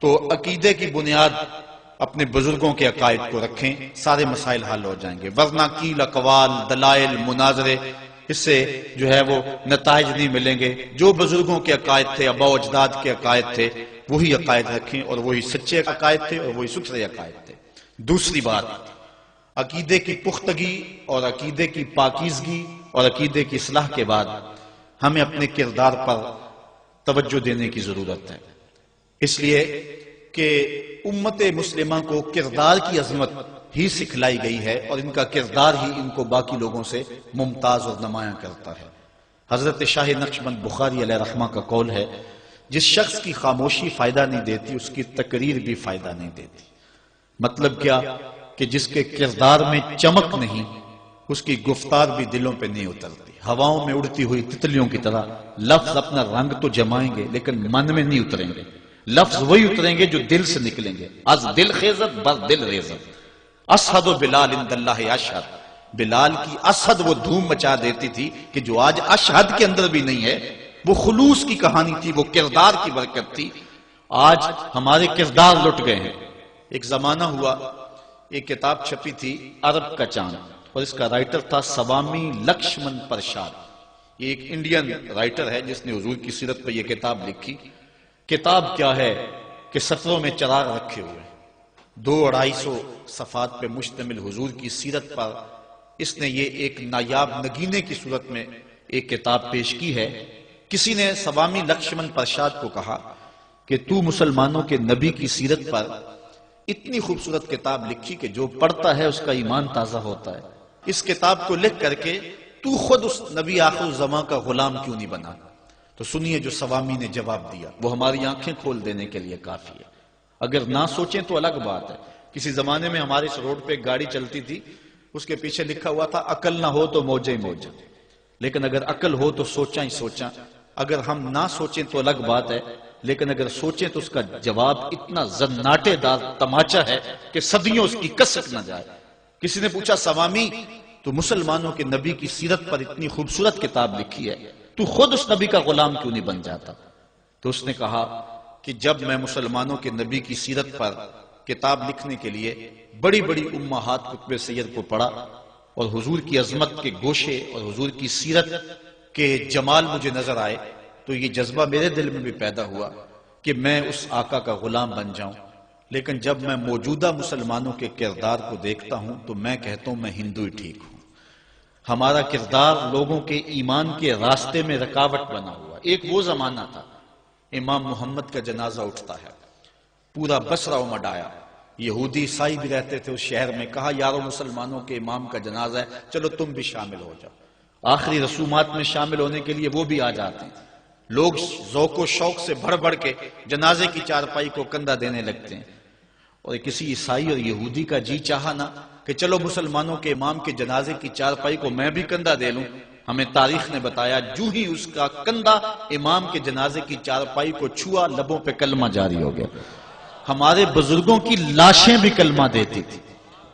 تو عقیدے کی بنیاد اپنے بزرگوں کے عقائد کو رکھیں، سارے مسائل حل ہو جائیں گے، ورنہ قیل اقوال، دلائل، مناظرے، اس سے جو ہے وہ نتائج نہیں ملیں گے۔ جو بزرگوں کے عقائد تھے، آباء و اجداد کے عقائد تھے، وہی عقائد رکھیں، اور وہی سچے عقائد تھے اور وہی ستھرے عقائد تھے۔ دوسری بات، عقیدے کی پختگی اور عقیدے کی پاکیزگی اور عقیدے کی اصلاح کے بعد ہمیں اپنے کردار پر توجہ دینے کی ضرورت ہے، اس لیے کہ امت مسلمہ کو کردار کی عظمت ہی سکھلائی گئی ہے، اور ان کا کردار ہی ان کو باقی لوگوں سے ممتاز اور نمایاں کرتا ہے۔ حضرت شاہ نقشبند بخاری علیہ رحمہ کا قول ہے، جس شخص کی خاموشی فائدہ نہیں دیتی، اس کی تقریر بھی فائدہ نہیں دیتی۔ مطلب کیا کہ جس کے کردار میں چمک نہیں، اس کی گفتار بھی دلوں پہ نہیں اترتی۔ ہواؤں میں اڑتی ہوئی تتلیوں کی طرح لفظ اپنا رنگ تو جمائیں گے لیکن من میں نہیں اتریں گے۔ لفظ وہی اتریں گے جو دل سے نکلیں گے۔ از دل خیزت بر دل ریزت، اشہد و بلال عند اللہ اشہد۔ بلال کی اشہد وہ دھوم مچا دیتی تھی کہ جو آج اشہد کے اندر بھی نہیں ہے، وہ خلوص کی کہانی تھی، وہ کردار کی برکت تھی۔ آج ہمارے کردار لٹ گئے ہیں۔ ایک زمانہ ہوا، ایک کتاب چھپی تھی عرب کا چاند، اور اس کا رائٹر تھا سوامی لکشمن پرساد۔ یہ ایک انڈین رائٹر ہے جس نے حضور کی سیرت پہ یہ کتاب لکھی۔ کتاب کیا ہے کہ سطروں میں چراغ رکھے ہوئے، 200-250 صفحات پہ مشتمل حضور کی سیرت پر اس نے یہ ایک نایاب نگینے کی صورت میں ایک کتاب پیش کی ہے۔ کسی نے سوامی لکشمن پرساد کو کہا کہ تو مسلمانوں کے نبی کی سیرت پر اتنی خوبصورت کتاب لکھی کہ جو پڑھتا ہے اس کا ایمان تازہ ہوتا ہے، اس کتاب کو لکھ کر کے تو خود اس نبی آخر الزمان کا غلام کیوں نہیں بنا؟ تو سنیے جو سوامی نے جواب دیا، وہ ہماری آنکھیں کھول دینے کے لیے کافی ہے۔ اگر نہ سوچیں تو الگ بات ہے۔ کسی زمانے میں ہمارے اس روڈ پہ ایک گاڑی چلتی تھی، اس کے پیچھے لکھا ہوا تھا عقل نہ ہو تو موجے موجے، لیکن اگر عقل ہو تو سوچا ہی سوچا۔ اگر ہم نہ سوچیں تو الگ بات ہے، لیکن اگر سوچیں تو اس کا جواب اتنا زناٹے دار تماچا ہے کہ صدیوں اس کی کسک نہ جائے۔ کسی نے پوچھا سوامی تو مسلمانوں کے نبی کی سیرت پر اتنی خوبصورت کتاب لکھی ہے، تو خود اس نبی کا غلام کیوں نہیں بن جاتا؟ تو اس نے کہا کہ جب میں مسلمانوں کے نبی کی سیرت پر کتاب لکھنے کے لیے بڑی بڑی امہات کتب سید کو پڑھا اور حضور کی عظمت کے گوشے اور حضور کی سیرت کے جمال مجھے نظر آئے، تو یہ جذبہ میرے دل میں بھی پیدا ہوا کہ میں اس آقا کا غلام بن جاؤں۔ لیکن جب میں موجودہ مسلمانوں کے کردار کو دیکھتا ہوں تو میں کہتا ہوں میں ہندو ہی ٹھیک ہوں۔ ہمارا کردار لوگوں کے ایمان کے راستے میں رکاوٹ بنا ہوا۔ ایک وہ زمانہ تھا، امام محمد کا جنازہ اٹھتا ہے، پورا بصرہ امڈ آیا، یہودی عیسائی بھی رہتے تھے اس شہر میں، کہا یارو مسلمانوں کے امام کا جنازہ ہے، چلو تم بھی شامل ہو جاؤ۔ آخری رسومات میں شامل ہونے کے لیے وہ بھی آ جاتے ہیں۔ لوگ ذوق و شوق سے بڑھ بڑھ کے جنازے کی چارپائی کو کندھا دینے لگتے ہیں، اور کسی عیسائی اور یہودی کا جی چاہا نا کہ چلو مسلمانوں کے امام کے جنازے کی چارپائی کو میں بھی کندھا دے لوں۔ ہمیں تاریخ نے بتایا جو ہی اس کا کندھا امام کے جنازے کی چارپائی کو چھوا، لبوں پہ کلمہ جاری ہو گیا۔ ہمارے بزرگوں کی لاشیں بھی کلمہ دیتی تھی،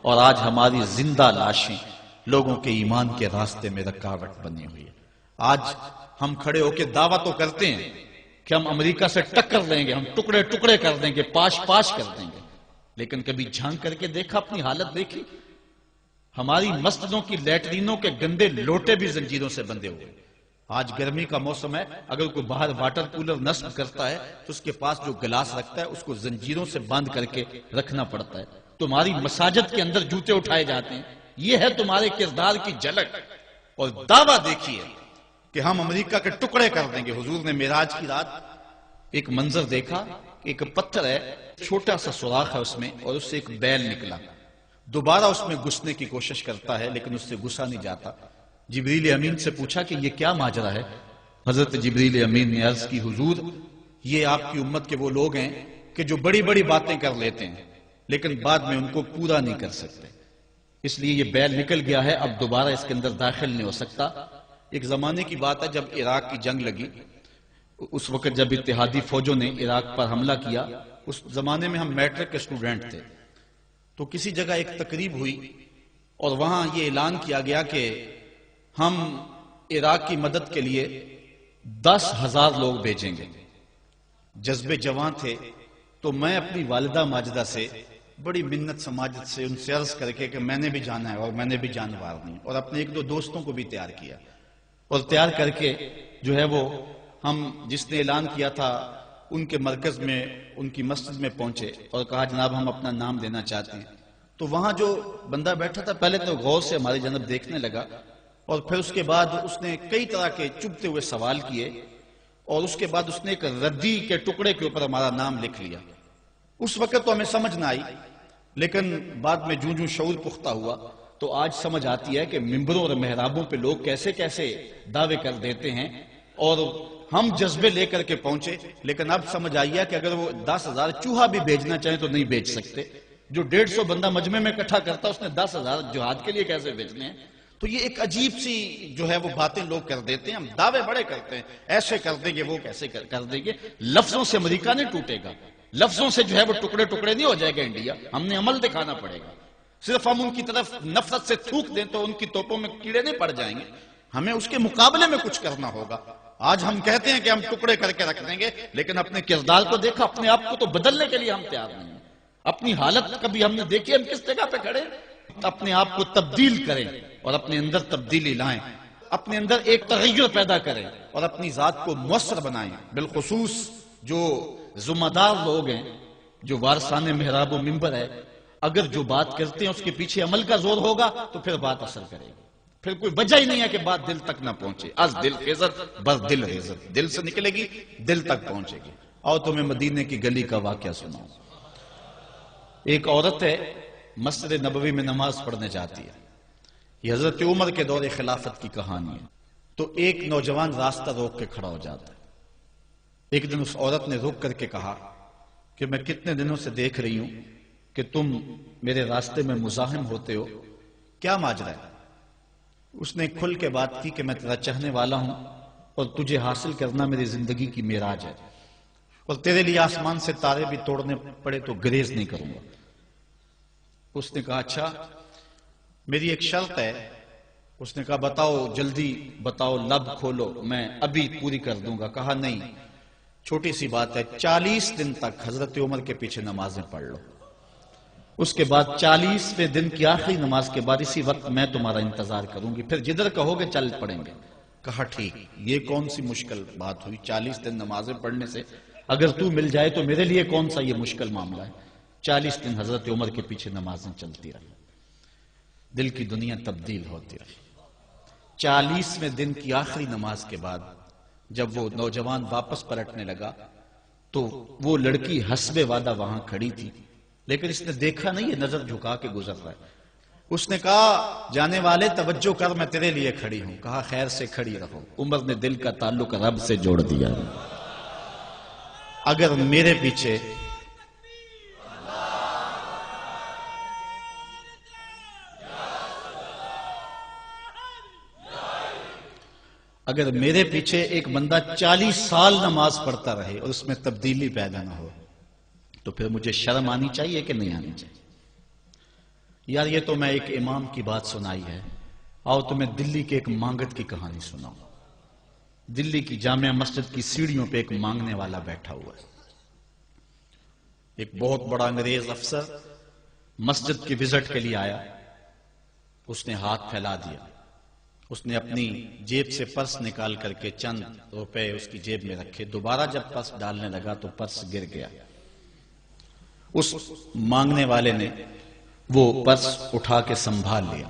اور آج ہماری زندہ لاشیں لوگوں کے ایمان کے راستے میں رکاوٹ بنی ہوئی ہے۔ آج ہم کھڑے ہو کے دعویٰ تو کرتے ہیں کہ ہم امریکہ سے ٹکر لیں گے، ہم ٹکڑے ٹکڑے کر دیں گے، پاش پاش کر دیں گے، لیکن کبھی جھانک کر کے دیکھا، اپنی حالت دیکھی؟ ہماری مسجدوں کی لیٹرینوں کے گندے لوٹے بھی زنجیروں سے بندھے ہوئے۔ آج گرمی کا موسم ہے، اگر کوئی باہر واٹر کولر نصب کرتا ہے تو اس کے پاس جو گلاس رکھتا ہے اس کو زنجیروں سے باندھ کر کے رکھنا پڑتا ہے۔ تمہاری مساجد کے اندر جوتے اٹھائے جاتے ہیں، یہ ہے تمہارے کردار کی جھلک۔ اور دعویٰ دیکھیے کہ ہم امریکہ کے ٹکڑے کر دیں گے۔ حضور نے معراج کی رات ایک منظر دیکھا، ایک پتھر ہے، چھوٹا سا سوراخ ہے اس میں، اور اس سے ایک بیل نکلا، دوبارہ اس میں گھسنے کی کوشش کرتا ہے لیکن اس سے گھسا نہیں جاتا۔ جبریل امین سے پوچھا کہ یہ کیا ماجرا ہے؟ حضرت جبریل امین نے عرض کی حضور یہ آپ کی امت کے وہ لوگ ہیں کہ جو بڑی بڑی باتیں کر لیتے ہیں لیکن بعد میں ان کو پورا نہیں کر سکتے، اس لیے یہ بیل نکل گیا ہے، اب دوبارہ اس کے اندر داخل نہیں ہو سکتا۔ ایک زمانے کی بات ہے جب عراق کی جنگ لگی، اس وقت جب اتحادی فوجوں نے عراق پر حملہ کیا، اس زمانے میں ہم میٹرک کے اسٹوڈنٹ تھے، تو کسی جگہ ایک تقریب ہوئی اور وہاں یہ اعلان کیا گیا کہ ہم عراق کی مدد کے لیے 10,000 لوگ بھیجیں گے۔ جذبے جوان تھے، تو میں اپنی والدہ ماجدہ سے بڑی منت سماجت سے ان سے عرض کر کے کہ میں نے بھی جانا ہے اور میں نے بھی جانوار نہیں، اور اپنے ایک دو دوستوں کو بھی تیار کیا، اور تیار کر کے جو ہے وہ ہم جس نے اعلان کیا تھا ان کے مرکز میں، ان کی مسجد میں پہنچے اور کہا جناب ہم اپنا نام دینا چاہتے ہیں۔ تو وہاں جو بندہ بیٹھا تھا پہلے تو غور سے ہماری جانب دیکھنے لگا، اور پھر اس کے بعد اس نے کئی طرح کے چبھتے ہوئے سوال کیے، اور اس کے بعد اس نے ایک ردی کے ٹکڑے کے اوپر ہمارا نام لکھ لیا۔ اس وقت تو ہمیں سمجھ نہ آئی، لیکن بعد میں جوں جوں شعور پختہ ہوا تو آج سمجھ آتی ہے کہ ممبروں اور محرابوں پہ لوگ کیسے کیسے دعوے کر دیتے ہیں، اور ہم جذبے لے کر کے پہنچے، لیکن اب سمجھ آئی ہے کہ اگر وہ 10,000 چوہا بھی بھیجنا چاہیں تو نہیں بھیج سکتے۔ جو 150 بندہ مجمع میں اکٹھا کرتا اس نے 10,000 جہاد کے لیے کیسے بھیجنے ہیں؟ تو یہ ایک عجیب سی جو ہے وہ باتیں لوگ کر دیتے ہیں، ہم دعوے بڑے کرتے ہیں، ایسے کر دیں گے وہ کیسے کر دیں گے۔ لفظوں سے امریکہ نہیں ٹوٹے گا، لفظوں سے جو ہے وہ ٹکڑے ٹکڑے نہیں ہو جائے گا انڈیا، ہم نے عمل دکھانا پڑے گا۔ صرف ہم ان کی طرف نفرت سے تھوک دیں تو ان کی توپوں میں کیڑے نہیں پڑ جائیں گے، ہمیں اس کے مقابلے میں کچھ کرنا ہوگا۔ آج ہم کہتے ہیں کہ ہم ٹکڑے کر کے رکھ دیں گے، لیکن اپنے کردار کو دیکھا، اپنے آپ کو تو بدلنے کے لیے ہم تیار نہیں ہیں۔ اپنی حالت کبھی ہم نے دیکھی ہم کس جگہ پہ کھڑے؟ اپنے آپ کو تبدیل کریں اور اپنے اندر تبدیلی لائیں، اپنے اندر ایک تغیر پیدا کریں اور اپنی ذات کو مؤثر بنائیں۔ بالخصوص جو ذمہ دار لوگ ہیں، جو وارثان محراب و منبر ہے، اگر جو بات کرتے ہیں اس کے پیچھے عمل کا زور ہوگا تو پھر بات اثر کرے گی، پھر کوئی وجہ ہی نہیں ہے کہ بات دل تک نہ پہنچے۔ از دل خیزت بر دل ریزت، دل سے نکلے گی دل تک پہنچے گی۔ اور تمہیں مدینے کی گلی کا واقعہ سناؤں۔ ایک عورت ہے، مسجد نبوی میں نماز پڑھنے جاتی ہے، یہ حضرت عمر کے دور خلافت کی کہانی ہے۔ تو ایک نوجوان راستہ روک کے کھڑا ہو جاتا ہے۔ ایک دن اس عورت نے رک کر کے کہا کہ میں کتنے دنوں سے دیکھ رہی ہوں کہ تم میرے راستے میں مزاحم ہوتے ہو، کیا ماجرا ہے؟ اس نے کھل کے بات کی کہ میں تیرا چاہنے والا ہوں اور تجھے حاصل کرنا میری زندگی کی معراج ہے، اور تیرے لیے آسمان سے تارے بھی توڑنے پڑے تو گریز نہیں کروں گا۔ اس نے کہا اچھا میری ایک شرط ہے۔ اس نے کہا بتاؤ، جلدی بتاؤ، لب کھولو، میں ابھی پوری کر دوں گا۔ کہا نہیں، چھوٹی سی بات ہے، 40 دن تک حضرت عمر کے پیچھے نمازیں پڑھ لو، اس کے بعد 40ویں دن کی آخری نماز کے بعد اسی وقت میں تمہارا انتظار کروں گی، پھر جدھر کہو گے چل پڑیں گے۔ کہا ٹھیک، یہ کون سی مشکل بات ہوئی؟ 40 دن نمازیں پڑھنے سے اگر تو مل جائے تو میرے لیے کون سا یہ مشکل معاملہ ہے۔ 40 دن حضرت عمر کے پیچھے نمازیں چلتی رہی، دل کی دنیا تبدیل ہوتی رہی۔ 40ویں دن کی آخری نماز کے بعد جب وہ نوجوان واپس پلٹنے لگا تو وہ لڑکی حسب وعدہ وہاں کھڑی تھی، لیکن اس نے دیکھا نہیں، یہ نظر جھکا کے گزر رہا ہے۔ اس نے کہا جانے والے توجہ کر، میں تیرے لیے کھڑی ہوں۔ کہا خیر سے کھڑی رہو، عمر نے دل کا تعلق رب سے جوڑ دیا۔ اگر میرے پیچھے ایک بندہ 40 سال نماز پڑھتا رہے اور اس میں تبدیلی پیدا نہ ہو تو پھر مجھے شرم آنی چاہیے کہ نہیں آنی چاہیے؟ یار یہ تو میں ایک امام کی بات سنائی ہے، آؤ تو میں دلی کے ایک مانگت کی کہانی سناؤں۔ دلی کی جامع مسجد کی سیڑھیوں پہ ایک مانگنے والا بیٹھا ہوا ہے۔ ایک بہت بڑا انگریز افسر مسجد کی وزٹ کے لیے آیا، اس نے ہاتھ پھیلا دیا، اس نے اپنی جیب سے پرس نکال کر کے چند روپے اس کی جیب میں رکھے، دوبارہ جب پرس ڈالنے لگا تو پرس گر گیا۔ اس مانگنے والے نے وہ پرس اٹھا کے سنبھال لیا۔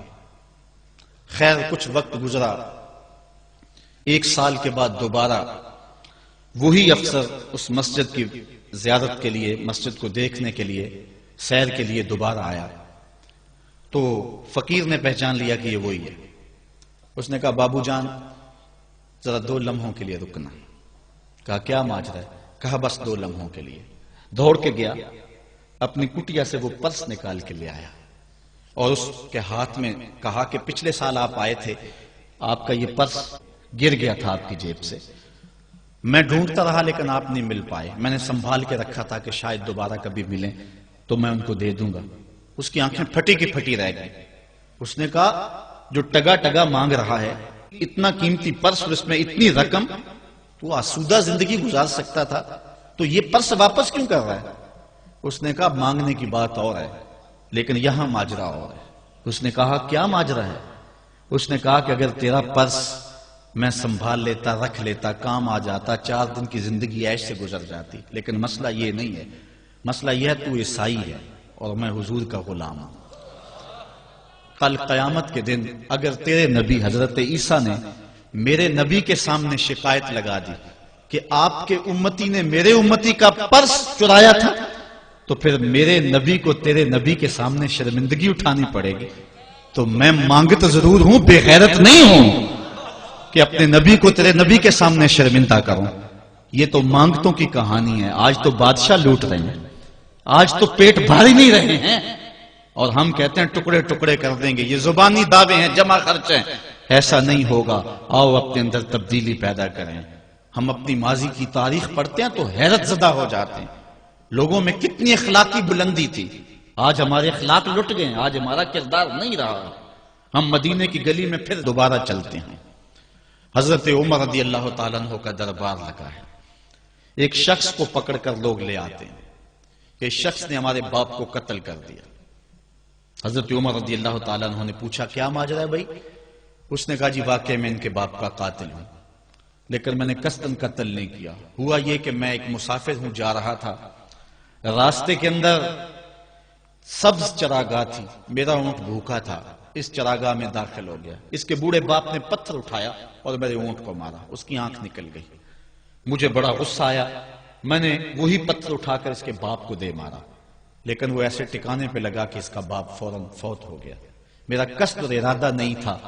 خیر کچھ وقت گزرا، 1 سال کے بعد دوبارہ وہی افسر اس مسجد کی زیارت کے لیے، مسجد کو دیکھنے کے لیے، سیر کے لیے دوبارہ آیا تو فقیر نے پہچان لیا کہ یہ وہی ہے۔ اس نے کہا بابو جان ذرا 2 لمحوں کے لیے رکنا۔ کہا کیا ماجرا ہے؟ کہا بس 2 لمحوں کے لیے۔ دوڑ کے گیا، اپنی کٹیا سے وہ پرس نکال کے لے آیا اور اس کے ہاتھ میں کہا کہ پچھلے سال آپ آئے تھے، آپ کا یہ پرس گر گیا تھا آپ کی جیب سے، میں ڈھونڈتا رہا لیکن آپ نہیں مل پائے، میں نے سنبھال کے رکھا تھا کہ شاید دوبارہ کبھی ملیں تو میں ان کو دے دوں گا۔ اس کی آنکھیں پھٹی کی پھٹی رہ گئی۔ اس نے کہا جو ٹگا ٹگا مانگ رہا ہے، اتنا قیمتی پرس اور اس میں اتنی رقم، تو آسودہ زندگی گزار سکتا تھا، تو یہ پرس واپس کیوں کر رہا ہے؟ اس نے کہا مانگنے کی بات اور ہے لیکن یہاں ماجرا اور ہے۔ اس نے کہا کیا ماجرا ہے؟ اس نے کہا کہ اگر تیرا پرس میں سنبھال لیتا، رکھ لیتا، کام آ جاتا، 4 دن کی زندگی عیش سے گزر جاتی، لیکن مسئلہ یہ نہیں ہے، مسئلہ یہ ہے تو عیسائی ہے اور میں حضور کا غلام ہوں۔ کل قیامت کے دن اگر تیرے نبی حضرت عیسیٰ نے میرے نبی کے سامنے شکایت لگا دی کہ آپ کے امتی نے میرے امتی کا پرس چرایا تھا، تو پھر میرے نبی کو تیرے نبی کے سامنے شرمندگی اٹھانی پڑے گی۔ تو میں مانگت ضرور ہوں، بے غیرت نہیں ہوں کہ اپنے نبی کو تیرے نبی کے سامنے شرمندہ کروں۔ یہ تو مانگتوں کی کہانی ہے۔ آج تو بادشاہ لوٹ رہے ہیں، آج تو پیٹ بھر ہی نہیں رہے ہیں، اور ہم کہتے ہیں ٹکڑے ٹکڑے کر دیں گے۔ یہ زبانی دعوے ہیں، جمع خرچ ہیں، ایسا نہیں ہوگا۔ آؤ اپنے اندر تبدیلی پیدا کریں۔ ہم اپنی ماضی کی تاریخ پڑھتے ہیں تو حیرت زدہ ہو جاتے ہیں، لوگوں میں کتنی اخلاقی بلندی تھی، آج ہمارے اخلاق لٹ گئے، آج ہمارا کردار نہیں رہا۔ ہم مدینے کی گلی میں پھر دوبارہ چلتے ہیں۔ حضرت عمر رضی اللہ تعالیٰ عنہ کا دربار لگا ہے، ایک شخص کو پکڑ کر لوگ لے آتے ہیں کہ اس شخص نے ہمارے باپ کو قتل کر دیا۔ حضرت عمر رضی اللہ تعالیٰ عنہ نے پوچھا کیا ماجرا ہے بھائی؟ اس نے کہا جی واقعی میں ان کے باپ کا قاتل ہوں، لیکن میں نے قصداً قتل نہیں کیا۔ ہوا یہ کہ میں ایک مسافر ہوں، جا رہا تھا، راستے کے اندر سبز چراگاہ تھی، میرا اونٹ بھوکا تھا، اس چراگاہ میں داخل ہو گیا۔ اس کے بوڑھے باپ نے پتھر اٹھایا اور میرے اونٹ کو مارا، اس کی آنکھ نکل گئی۔ مجھے بڑا غصہ آیا، میں نے وہی پتھر اٹھا کر اس کے باپ کو دے مارا، لیکن وہ ایسے ٹکانے پہ لگا کہ اس کا باپ فوراً فوت ہو گیا۔ میرا قصد اور ارادہ نہیں تھا،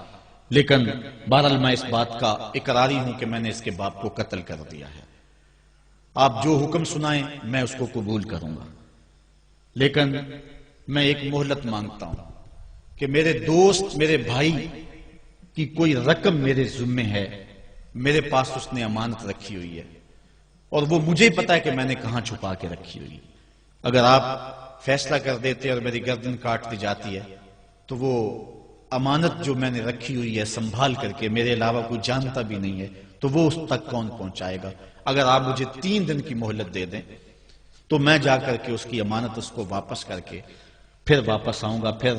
لیکن بہرحال میں اس بات کا اقراری ہوں کہ میں نے اس کے باپ کو قتل کر دیا ہے۔ آپ جو حکم سنائیں میں اس کو قبول کروں گا، لیکن میں ایک مہلت مانگتا ہوں کہ میرے دوست، میرے بھائی کی کوئی رقم میرے ذمے ہے، میرے پاس اس نے امانت رکھی ہوئی ہے، اور وہ مجھے پتا ہے کہ میں نے کہاں چھپا کے رکھی ہوئی۔ اگر آپ فیصلہ کر دیتے اور میری گردن کاٹ دی جاتی ہے تو وہ امانت جو میں نے رکھی ہوئی ہے سنبھال کر کے، میرے علاوہ کوئی جانتا بھی نہیں ہے، تو وہ اس تک کون پہنچائے گا؟ اگر آپ مجھے 3 دن کی مہلت دے دیں تو میں جا کر کے اس کی امانت اس کو واپس کر کے پھر واپس آؤں گا، پھر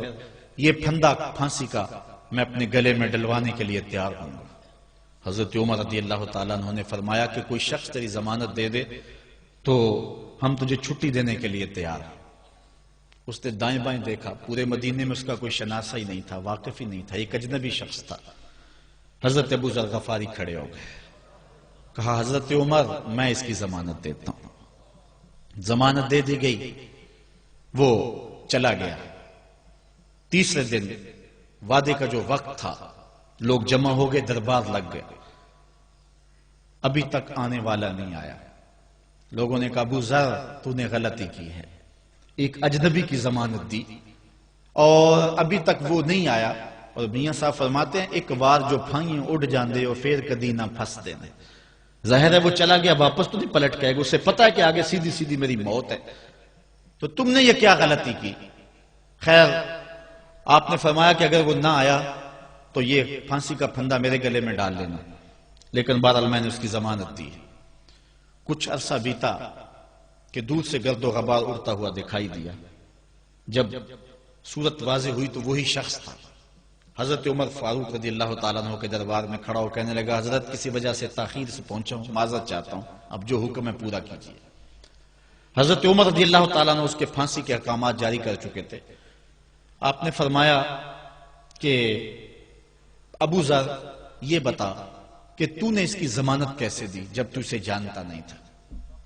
یہ پھندا پھانسی کا میں اپنے گلے میں ڈلوانے کے لیے تیار ہوں گا۔ حضرت عمر رضی اللہ تعالیٰ عنہ نے فرمایا کہ کوئی شخص تیری ضمانت دے دے تو ہم تجھے چھٹی دینے کے لیے تیار ہیں۔ اس نے دائیں بائیں دیکھا، پورے مدینے میں اس کا کوئی شناسہ ہی نہیں تھا، واقف ہی نہیں تھا، ایک اجنبی شخص تھا۔ حضرت ابو ذر غفاری کھڑے ہو گئے، کہا حضرت عمر میں اس کی ضمانت دیتا ہوں۔ ضمانت دے دی گئی، وہ چلا گیا۔ تیسرے دن وعدے کا جو وقت تھا، لوگ جمع ہو گئے، دربار لگ گئے، ابھی تک آنے والا نہیں آیا۔ لوگوں نے کہا ابو ذر تو نے غلطی کی ہے، ایک اجنبی کی ضمانت دی اور ابھی تک وہ نہیں آیا۔ اور میاں صاحب فرماتے ہیں ایک بار جو پھائیں اڑ جاندے اور پھر کدی نہ پھنس دینے۔ ظاہر ہے وہ چلا گیا، واپس تو نہیں پلٹ کے آئے گا، اسے پتا ہے کہ آگے سیدھی سیدھی میری موت ہے، تو تم نے یہ کیا غلطی کی؟ خیر آپ نے فرمایا کہ اگر وہ نہ آیا تو یہ پھانسی کا پھندا میرے گلے میں ڈال لینا، لیکن بہرحال میں نے اس کی ضمانت دی۔ کچھ عرصہ بیتا کہ دور سے گرد و غبار اڑتا ہوا دکھائی دیا۔ جب صورت واضح ہوئی تو وہی شخص تھا۔ حضرت عمر فاروق رضی اللہ تعالیٰ عنہ کے دربار میں کھڑا ہو کہنے لگا حضرت کسی وجہ سے تاخیر سے پہنچا ہوں، معذرت چاہتا ہوں، اب جو حکم ہے پورا کیجیے۔ حضرت عمر رضی اللہ تعالیٰ عنہ اس کے پھانسی کے احکامات جاری کر چکے تھے۔ آپ نے فرمایا کہ ابو ذر یہ بتا کہ تو نے اس کی ضمانت کیسے دی جب تو اسے جانتا نہیں تھا؟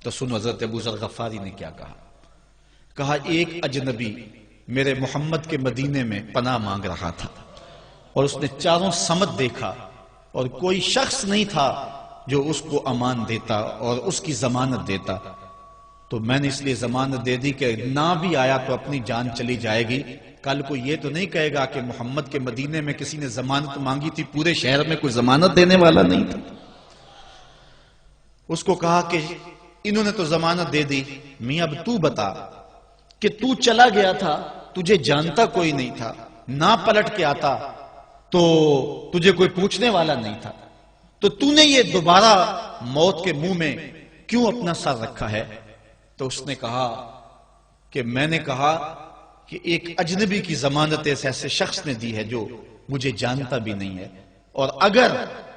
تو سن حضرت ابو ذر غفاری نے کیا کہا۔ کہا ایک اجنبی میرے محمد کے مدینے میں پناہ مانگ رہا تھا اور اس نے چاروں سمت دیکھا اور کوئی شخص نہیں تھا جو اس کو امان دیتا اور اس کی ضمانت دیتا، تو میں نے اس لیے ضمانت دے دی کہ نہ بھی آیا تو اپنی جان چلی جائے گی، کل کو یہ تو نہیں کہے گا کہ محمد کے مدینے میں کسی نے ضمانت مانگی تھی، پورے شہر میں کوئی ضمانت دینے والا نہیں تھا۔ اس کو کہا کہ انہوں نے تو ضمانت دے دی، میاں اب تو بتا کہ تو چلا گیا تھا، تجھے جانتا کوئی نہیں تھا، نہ پلٹ کے آتا تو تجھے کوئی پوچھنے والا نہیں تھا، تو نے یہ دوبارہ موت کے منہ میں کیوں اپنا سر رکھا ہے؟ تو اس نے کہا کہ میں نے کہا کہ ایک اجنبی کی ضمانت ایسے شخص نے دی ہے جو مجھے جانتا بھی نہیں ہے، اور اگر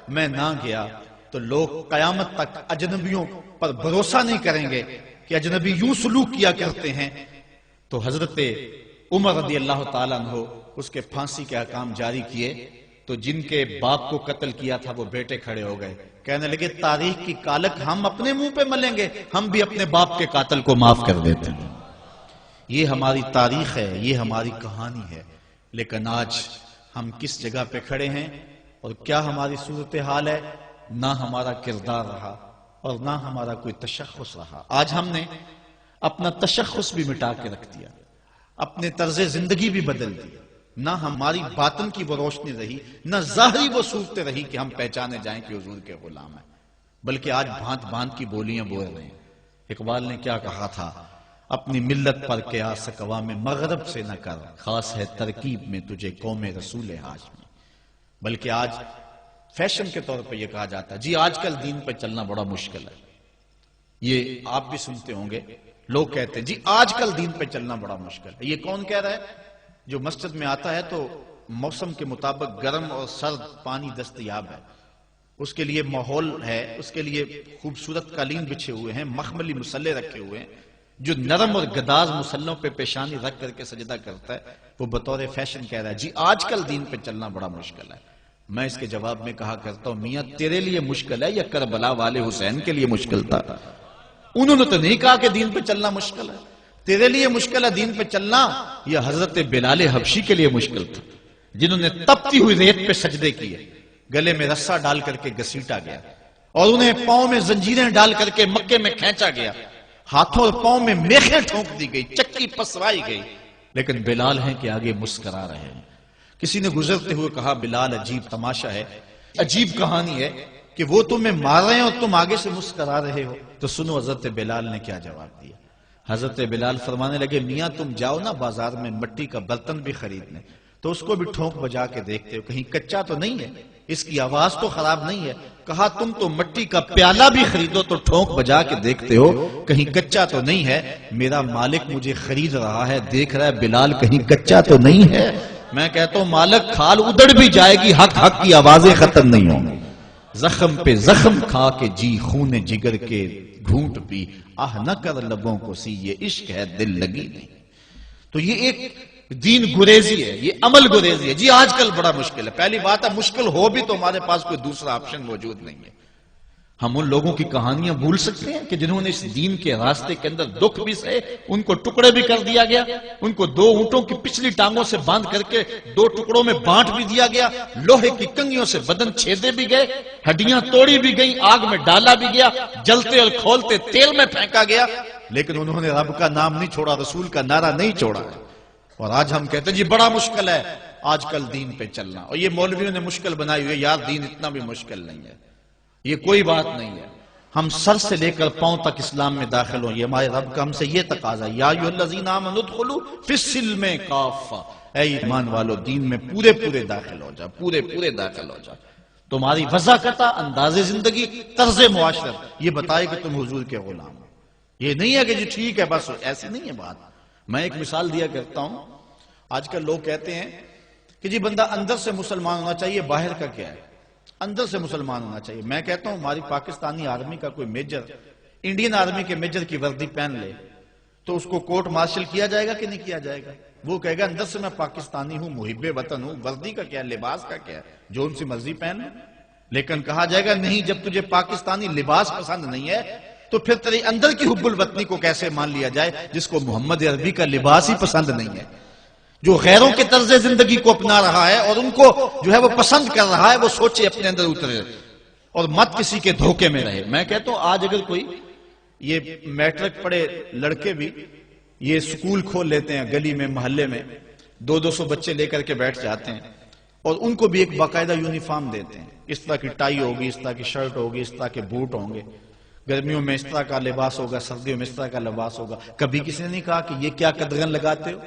میں نہ گیا تو لوگ قیامت تک اجنبیوں پر بھروسہ نہیں کریں گے کہ اجنبی یوں سلوک کیا کرتے ہیں۔ تو حضرت عمر رضی اللہ تعالیٰ عنہ اس کے پھانسی کے احکام جاری کیے، تو جن کے باپ کو قتل کیا تھا وہ بیٹے کھڑے ہو گئے، کہنے لگے تاریخ کی کالک ہم اپنے منہ پہ ملیں گے، ہم بھی اپنے باپ کے قاتل کو معاف کر دیتے ہیں۔ یہ ہماری تاریخ ہے، یہ ہماری کہانی ہے، لیکن آج ہم کس جگہ پہ کھڑے ہیں اور کیا ہماری صورتحال ہے؟ نہ ہمارا کردار رہا اور نہ ہمارا کوئی تشخص رہا۔ آج ہم نے اپنا تشخص بھی مٹا کے رکھ دیا، اپنے طرز زندگی بھی بدل دی، نہ ہماری باطن کی وہ روشنی رہی، نہ ظاہری وہ صورت رہی کہ ہم پہچانے جائیں کہ حضور کے غلام ہیں، بلکہ آج بھانت بھانت کی بولیاں بول رہے ہیں۔ اقبال نے کیا کہا تھا؟ اپنی ملت پر قیاس اقوام مغرب سے نہ کر، خاص ہے ترکیب میں تجھے قوم رسول ہاشمی۔ بلکہ آج فیشن کے طور پہ یہ کہا جاتا ہے جی آج کل دین پہ چلنا بڑا مشکل ہے۔ یہ آپ بھی سنتے ہوں گے، لوگ کہتے ہیں جی آج کل دین پہ چلنا بڑا مشکل ہے۔ یہ کون کہہ رہا ہے؟ جو مسجد میں آتا ہے تو موسم کے مطابق گرم اور سرد پانی دستیاب ہے، اس کے لیے ماحول ہے، اس کے لیے خوبصورت قالین بچھے ہوئے ہیں، مخملی مسلے رکھے ہوئے ہیں، جو نرم اور گداز مسلوں پہ پیشانی رکھ کر کے سجدہ کرتا ہے، وہ بطور فیشن کہہ رہا ہے جی آج کل دین پہ چلنا بڑا مشکل ہے۔ میں اس کے جواب میں کہا کرتا ہوں میاں تیرے لیے مشکل ہے یا کربلا والے حسین کے لیے مشکل تھا؟ انہوں نے تو نہیں کہا کہ دین پہ چلنا مشکل ہے۔ تیرے لیے مشکل ہے دین پہ چلنا یا حضرت بلال حبشی کے لیے مشکل تھا، جنہوں نے تپتی ہوئی ریت پہ سجدے کیے، گلے میں رسا ڈال کر کے گھسیٹا گیا اور انہیں پاؤں میں زنجیریں ڈال کر کے مکے میں کھینچا گیا، ہاتھوں اور پاؤں میں میخیں ٹھونک دی گئی، چکی پسوائی گئی، لیکن بلال ہیں کہ آگے مسکرا رہے ہیں۔ کسی نے گزرتے ہوئے کہا بلال عجیب تماشا ہے، عجیب کہانی ہے کہ وہ تمہیں مار رہے ہیں اور تم آگے سے مسکرا رہے ہو۔ تو سنو حضرت بلال نے کیا جواب دیا۔ حضرت بلال فرمانے لگے میاں تم جاؤ نا بازار میں مٹی کا برتن بھی خریدنے، تو اس کو بھی ٹھونک بجا کے دیکھتے ہو کہیں کچا تو نہیں ہے، اس کی آواز تو خراب نہیں ہے۔ کہا تم تو مٹی کا پیالہ بھی خریدو تو ٹھونک بجا کے دیکھتے ہو کہیں کچا تو نہیں ہے، میرا مالک مجھے خرید رہا ہے، دیکھ رہا ہے بلال کہیں کچا تو نہیں ہے۔ میں کہتا ہوں مالک کھال ادڑ بھی جائے گی، حق حق کی آوازیں ختم نہیں ہوں گی۔ زخم پہ زخم کھا کے جی خون جگر کے گھونٹ پی، آہ نہ کر لبوں کو سی یہ عشق ہے دل لگی نہیں۔ تو یہ ایک دین گریزی ہے، یہ عمل گریزی ہے۔ جی آج کل بڑا مشکل ہے، پہلی بات ہے مشکل ہو بھی تو ہمارے پاس کوئی دوسرا آپشن موجود نہیں ہے۔ ہم ان لوگوں کی کہانیاں بھول سکتے ہیں کہ جنہوں نے اس دین کے راستے کے اندر دکھ بھی سہے، ان کو ٹکڑے بھی کر دیا گیا، ان کو 2 اونٹوں کی پچھلی ٹانگوں سے باندھ کر کے 2 ٹکڑوں میں بانٹ بھی دیا گیا، لوہے کی کنگھیوں سے بدن چھیدے بھی گئے، ہڈیاں توڑی بھی گئیں، آگ میں ڈالا بھی گیا، جلتے اور کھولتے تیل میں پھینکا گیا، لیکن انہوں نے رب کا نام نہیں چھوڑا، رسول کا نعرہ نہیں چھوڑا۔ اور آج ہم کہتے ہیں جی بڑا مشکل ہے آج کل دین پہ چلنا، اور یہ مولویوں نے مشکل بنائی ہوئی ہے، یار دین اتنا بھی مشکل نہیں ہے، یہ کوئی بات نہیں ہے۔ ہم سر سے لے کر پاؤں تک اسلام میں داخل ہوں، یہ ہمارے رب کا ہم سے یہ تقاضا ہے، یا ایھا الذین آمنوا ادخلوا فی السلم کافہ، اے ایمان والو دین میں پورے پورے داخل ہو جاؤ، پورے پورے داخل ہو جاؤ۔ تمہاری وضاقتہ، انداز زندگی، طرز معاشرت یہ بتائے کہ تم حضور کے غلام ہو۔ یہ نہیں ہے کہ جی ٹھیک ہے بس، ایسی نہیں ہے بات۔ میں ایک مثال دیا کرتا ہوں، آج کل لوگ کہتے ہیں کہ جی بندہ اندر سے مسلمان ہونا چاہیے، باہر کا کیا ہے؟ اندر سے مسلمان ہونا چاہیے۔ میں کہتا ہوں ہماری پاکستانی آرمی کا کوئی میجر انڈین آرمی کے میجر کی وردی پہن لے تو اس کو کورٹ مارشل کیا جائے گا کہ نہیں کیا جائے گا؟ وہ کہے گا اندر سے میں پاکستانی ہوں، محب وطن ہوں، وردی کا کیا ہے، لباس کا کیا ہے، جو ان سے مرضی پہن لیں۔ لیکن کہا جائے گا نہیں، جب تجھے پاکستانی لباس پسند نہیں ہے تو پھر تیرے اندر کی حب الوطنی کو کیسے مان لیا جائے جس کو محمد عربی کا لباس ہی پسند نہیں ہے، جو غیروں کے طرز زندگی کو اپنا رہا ہے اور ان کو جو ہے وہ پسند کر رہا ہے، وہ سوچے اپنے اندر اترے اور مت کسی کے دھوکے میں رہے۔ میں کہتا ہوں آج اگر کوئی یہ میٹرک پڑھے لڑکے بھی یہ سکول کھول لیتے ہیں گلی میں، محلے میں 200 بچے لے کر کے بیٹھ جاتے ہیں اور ان کو بھی ایک باقاعدہ یونیفارم دیتے ہیں، اس طرح کی ٹائی ہوگی، اس طرح کی شرٹ ہوگی، اس طرح کے بوٹ ہوں گے، گرمیوں میں اس طرح کا لباس ہوگا، سردیوں میں اس طرح کا لباس ہوگا۔ کبھی کسی نے نہیں کہا کہ یہ کیا قدغن لگاتے ہو؟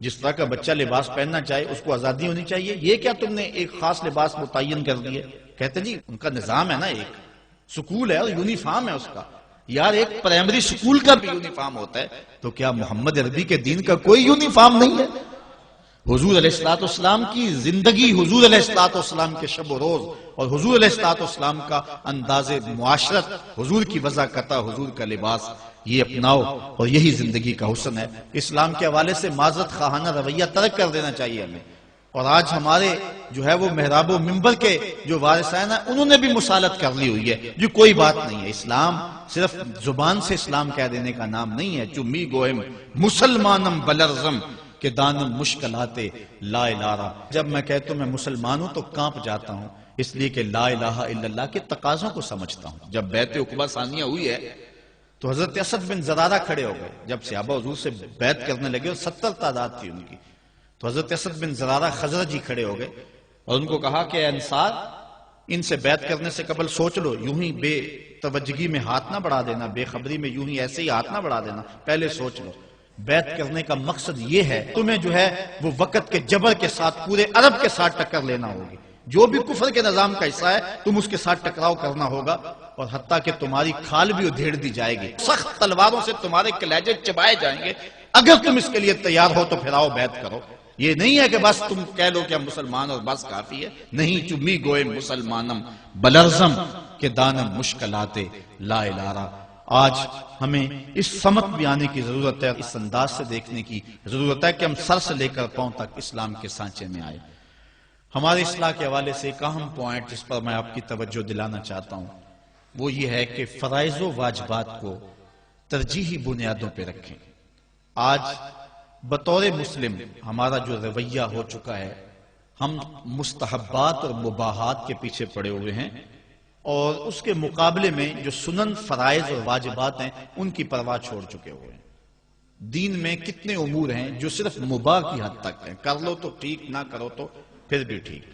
جس طرح کا بچہ لباس پہننا چاہے اس کو آزادی ہونی چاہیے، یہ کیا تم نے ایک خاص لباس متعین کر دیے؟ کہتے جی ان کا نظام ہے نا، ایک سکول ہے اور یونیفارم ہے اس کا، یار ایک پرائمری سکول کا بھی یونیفارم ہوتا ہے، تو کیا محمد عربی کے دین کا کوئی یونیفارم نہیں ہے؟ حضور علیہ السلام کی زندگی، حضور علیہ السلام کے شب و روز، اور حضور علیہ السلام کا انداز معاشرت، حضور کی وضاحت، حضور کا لباس، یہ اپناؤ اور یہی زندگی کا حسن ہے۔ اسلام کے حوالے سے معذرت خواہانہ رویہ ترک کر دینا چاہیے ہمیں۔ اور آج ہمارے جو ہے وہ محراب و منبر کے جو وارثین ہیں، انہوں نے بھی مسالت کر لی ہوئی ہے، جو کوئی بات نہیں ہے۔ اسلام صرف زبان سے اسلام کہہ دینے کا نام نہیں ہے۔ چمی گوہم مسلمانم بلرزم کہ دانم مشکلات لا الہ۔ جب میں کہتا ہوں میں مسلمان ہوں تو کانپ جاتا ہوں، اس لیے کہ لا الہ الا اللہ کے تقاضوں کو سمجھتا ہوں۔ جب بیعت عقبہ ثانیہ ہوئی ہے تو حضرت اسد بن زرارہ کھڑے ہو گئے، جب صحابہ حضور سے بیعت کرنے لگے اور 70 تعداد تھی ان کی، تو حضرت اسد بن زرارہ خزرجی کھڑے ہو گئے اور ان کو کہا کہ اے انصار، ان سے بیعت کرنے سے قبل سوچ لو، یوں ہی بے توجگی میں ہاتھ نہ بڑھا دینا، بے خبری میں یوں ہی ایسے ہی ہاتھ نہ بڑھا دینا، پہلے سوچ لو۔ بیعت کرنے کا مقصد یہ ہے، تمہیں جو ہے وہ وقت کے جبر کے ساتھ پورے عرب کے ساتھ ٹکر لینا ہوگی، جو بھی کفر کے نظام کا حصہ ہے تم اس کے ساتھ ٹکراؤ کرنا ہوگا، اور حتیٰ کہ تمہاری کھال بھی ادھیڑ دی جائے گی، سخت تلواروں سے تمہارے کلیجے چبائے جائیں گے، اگر تم اس کے لیے تیار ہو تو پھر آؤ بیعت کرو۔ یہ نہیں ہے کہ بس تم کہہ لو کہ ہم مسلمان اور بس کافی ہے، نہیں، چمی گوئے مسلمانم بلرزم کہ دانم مشکلات لا الہ۔ آج ہمیں اس سمت بھی آنے کی ضرورت ہے، اس انداز سے دیکھنے کی ضرورت ہے کہ ہم سر سے لے کر پاؤں تک اسلام کے سانچے میں آئے۔ ہمارے اصلاح کے حوالے سے ایک اہم پوائنٹ جس پر میں آپ کی توجہ دلانا چاہتا ہوں وہ یہ ہے کہ فرائض و واجبات کو ترجیحی بنیادوں پہ رکھیں۔ آج بطور مسلم ہمارا جو رویہ ہو چکا ہے، ہم مستحبات اور مباحات کے پیچھے پڑے ہوئے ہیں، اور اس کے مقابلے میں جو سنن، فرائض اور واجبات ہیں ان کی پرواہ چھوڑ چکے ہوئے ہیں۔ دین میں کتنے امور ہیں جو صرف مباح کی حد تک ہیں، کر لو تو ٹھیک، نہ کرو تو پھر بھی ٹھیک،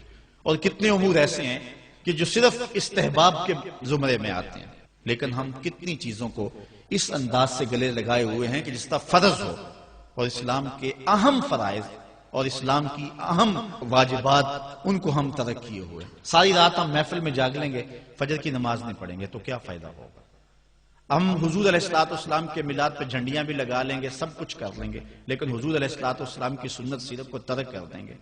اور کتنے امور ایسے ہیں کہ جو صرف استحباب کے زمرے میں آتے ہیں۔ لیکن ہم کتنی چیزوں کو اس انداز سے گلے لگائے ہوئے ہیں کہ جس طرح فرض ہو، اور اسلام کے اہم فرائض اور اسلام کی اہم واجبات ان کو ہم ترک کیے ہوئے۔ ساری رات ہم محفل میں جاگ لیں گے، فجر کی نماز نہیں پڑھیں گے تو کیا فائدہ ہوگا؟ ہم حضور علیہ السلام کے میلاد پہ جھنڈیاں بھی لگا لیں گے، سب کچھ کر لیں گے، لیکن حضور علیہ السلام کی سنت سیرت کو ترک کر دیں گے،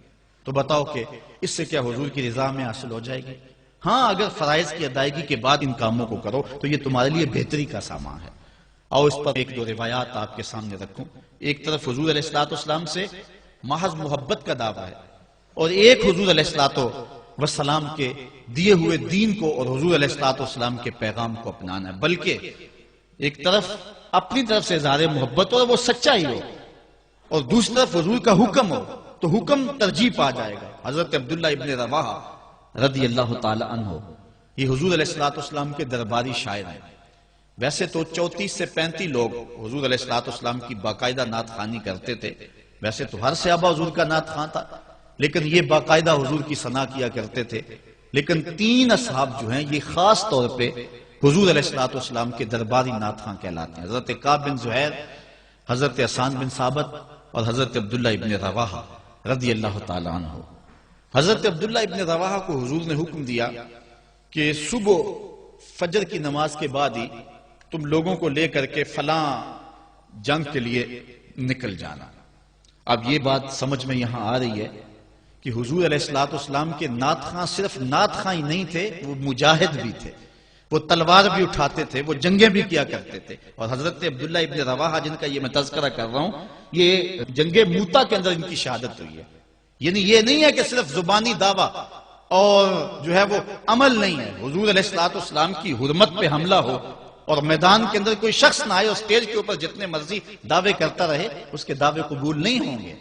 تو بتاؤ کہ اس سے کیا حضور کی رضا میں حاصل ہو جائے گی؟ ہاں، اگر فرائض کی ادائیگی کے بعد ان کاموں کو کرو تو یہ تمہارے لیے بہتری کا سامان ہے۔ آؤ اس پر ایک دو روایات آپ کے سامنے رکھوں۔ ایک طرف حضور علیہ السلام سے محض محبت کا دعویٰ ہے، اور ایک حضور علیہ السلام کے دیے ہوئے دین کو اور حضور علیہ السلام کے پیغام کو اپنانا ہے، بلکہ ایک طرف اپنی طرف سے اظہار محبت ہو اور وہ سچا ہی ہو، اور دوسری طرف حضور کا حکم ہو تو حکم ترجیح پا جائے گا۔ حضرت عبداللہ ابن رواحہ رضی اللہ تعالی عنہ، یہ حضور علیہ السلام کے درباری شاعر ہیں۔ ویسے تو 34 سے 35 لوگ حضور علیہ السلام کی باقاعدہ نعت خوانی کرتے تھے، ویسے تو ہر صحابہ حضور کا نعت خواں تھا، لیکن یہ باقاعدہ حضور کی ثنا کیا کرتے تھے۔ لیکن 3 اصحاب جو ہیں یہ خاص طور پہ حضور علیہ السلام کے درباری نعت خواں کہلاتے ہیں، حضرت کعب بن زہیر، حضرت حسان بن ثابت اور حضرت عبداللہ ابن رواحہ رضی اللہ تعالی عنہ۔ حضرت عبداللہ ابن رواحہ کو حضور نے حکم دیا کہ صبح فجر کی نماز کے بعد ہی تم لوگوں کو لے کر کے فلاں جنگ کے لیے نکل جانا۔ اب یہ بات سمجھ میں یہاں آ رہی ہے کہ حضور علیہ السلام کے نعت خواں صرف نعت خواں ہی نہیں تھے، وہ مجاہد بھی تھے، وہ تلوار بھی اٹھاتے تھے، وہ جنگیں بھی کیا کرتے تھے۔ اور حضرت عبداللہ ابن رواحہ جن کا یہ میں تذکرہ کر رہا ہوں، یہ جنگ موتا کے اندر ان کی شہادت ہوئی ہے۔ یعنی یہ نہیں ہے کہ صرف زبانی دعویٰ اور جو ہے وہ عمل نہیں ہے، حضور علیہ السلام کی حرمت پہ حملہ ہو اور میدان کے اندر کوئی شخص نہ آئے اور سٹیج کے اوپر جتنے مرضی دعوے کرتا رہے، اس کے دعوے قبول نہیں ہوں گے۔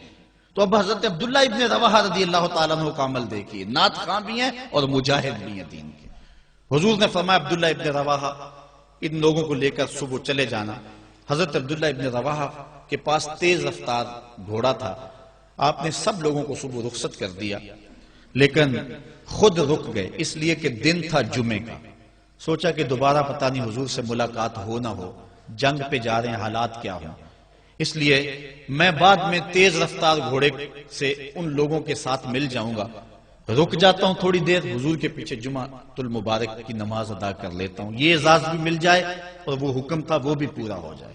تو اب حضرت عبداللہ ابن رواحہ رضی اللہ تعالیٰ عنہ کا عمل دیکھیے، نعت خواں بھی ہیں اور مجاہد بھی ہیں دین کے۔ حضور نے فرمایا عبداللہ ابن رواحہ ان لوگوں کو لے کر صبح چلے جانا۔ حضرت عبداللہ ابن رواحہ کے پاس تیز رفتار گھوڑا تھا، آپ نے سب لوگوں کو صبح رخصت کر دیا، لیکن خود رک گئے، اس لیے کہ دن تھا جمعے کا۔ سوچا کہ دوبارہ پتہ نہیں حضور سے ملاقات ہو نہ ہو، جنگ پہ جا رہے ہیں، حالات کیا ہوں، اس لیے میں بعد میں تیز رفتار گھوڑے سے ان لوگوں کے ساتھ مل جاؤں گا رک جاتا ہوں تھوڑی دیر، حضور کے پیچھے جمعہ المبارک کی نماز ادا کر لیتا ہوں، یہ اعزاز بھی مل جائے اور وہ حکم تھا وہ بھی پورا ہو جائے۔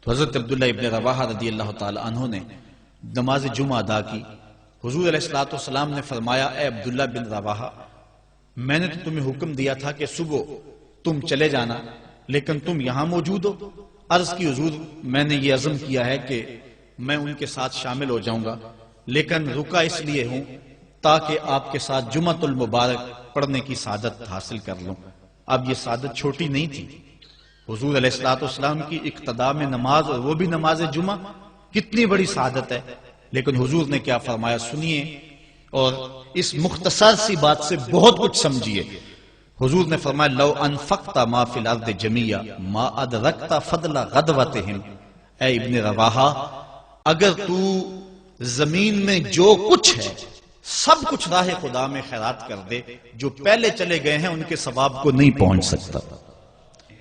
تو حضرت عبداللہ ابن رواحہ رضی اللہ تعالی عنہ نے نماز جمعہ ادا کی۔ حضور علیہ السلام نے فرمایا، اے عبداللہ بن رواحہ، میں نے تو تمہیں حکم دیا تھا کہ صبح تم چلے جانا، لیکن تم یہاں موجود ہو۔ عرض کی حضور میں نے یہ عزم کیا ہے کہ میں ان کے ساتھ شامل ہو جاؤں گا، لیکن رکا اس لیے ہوں تاکہ آپ کے ساتھ جمعہ المبارک پڑھنے کی سعادت حاصل کر لوں۔ اب یہ سعادت چھوٹی نہیں تھی، حضور علیہ السلام کی اقتداء میں نماز، اور وہ بھی نماز جمعہ، کتنی بڑی سعادت ہے۔ لیکن حضور نے کیا فرمایا سنیے، اور اس مختصر سی بات سے بہت کچھ سمجھیے۔ حضور نے فرمایا، لو انفقت ما فی الارض جمیعا ما ادرکت فضل غدوتہم، اے ابن رواحہ، اگر تو زمین میں جو کچھ ہے سب کچھ راہ خدا میں خیرات کر دے، جو پہلے چلے گئے ہیں ان کے ثواب کو نہیں پہنچ سکتا۔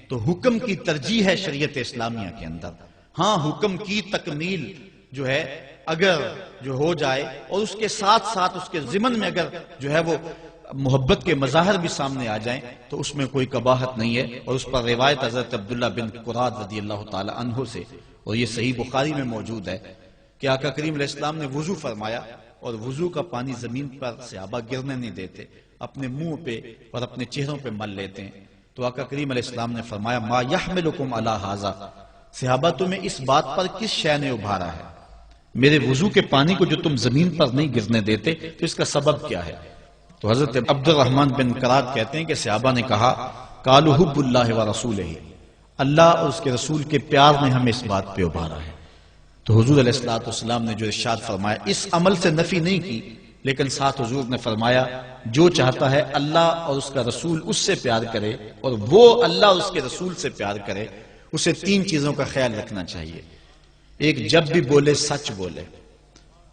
تو حکم کی ترجیح ہے شریعت اسلامیہ کے اندر۔ ہاں، حکم کی تکمیل جو ہے اگر جو ہو جائے اور اس کے ساتھ ساتھ اس کے ضمن میں اگر جو ہے وہ محبت کے مظاہر بھی سامنے آ جائیں تو اس میں کوئی قباحت نہیں ہے۔ اور اس پر روایت حضرت عبداللہ بن قراد رضی اللہ تعالی عنہ سے، اور یہ صحیح بخاری میں موجود ہے، کہ آقا کریم علیہ السلام نے وضو فرمایا، اور وضو کا پانی زمین پر صحابہ گرنے نہیں دیتے، اپنے منہ پہ اور اپنے چہروں پہ مل لیتے ہیں۔ تو آقا کریم علیہ السلام نے فرمایا، ما یحملکم علی ھذا، صحابہ تمہیں اس بات پر کس شے نے ابھارا ہے؟ میرے وضو کے پانی کو جو تم زمین پر نہیں گرنے دیتے، تو اس کا سبب کیا ہے؟ تو حضرت عبد الرحمن بن قراد کہتے ہیں کہ صحابہ نے کہا، قالوا حب اللہ ورسولہ، اللہ اور اس کے رسول کے پیار نے ہمیں اس بات پہ ابھارا ہے۔ تو حضور علیہ السلام نے جو ارشاد فرمایا، اس عمل سے نفی نہیں کی، لیکن ساتھ حضور نے فرمایا، جو چاہتا ہے اللہ اور اس کا رسول اس سے پیار کرے اور وہ اللہ اور اس کے رسول سے پیار کرے، اسے تین چیزوں کا خیال رکھنا چاہیے۔ ایک، جب بھی بولے سچ بولے،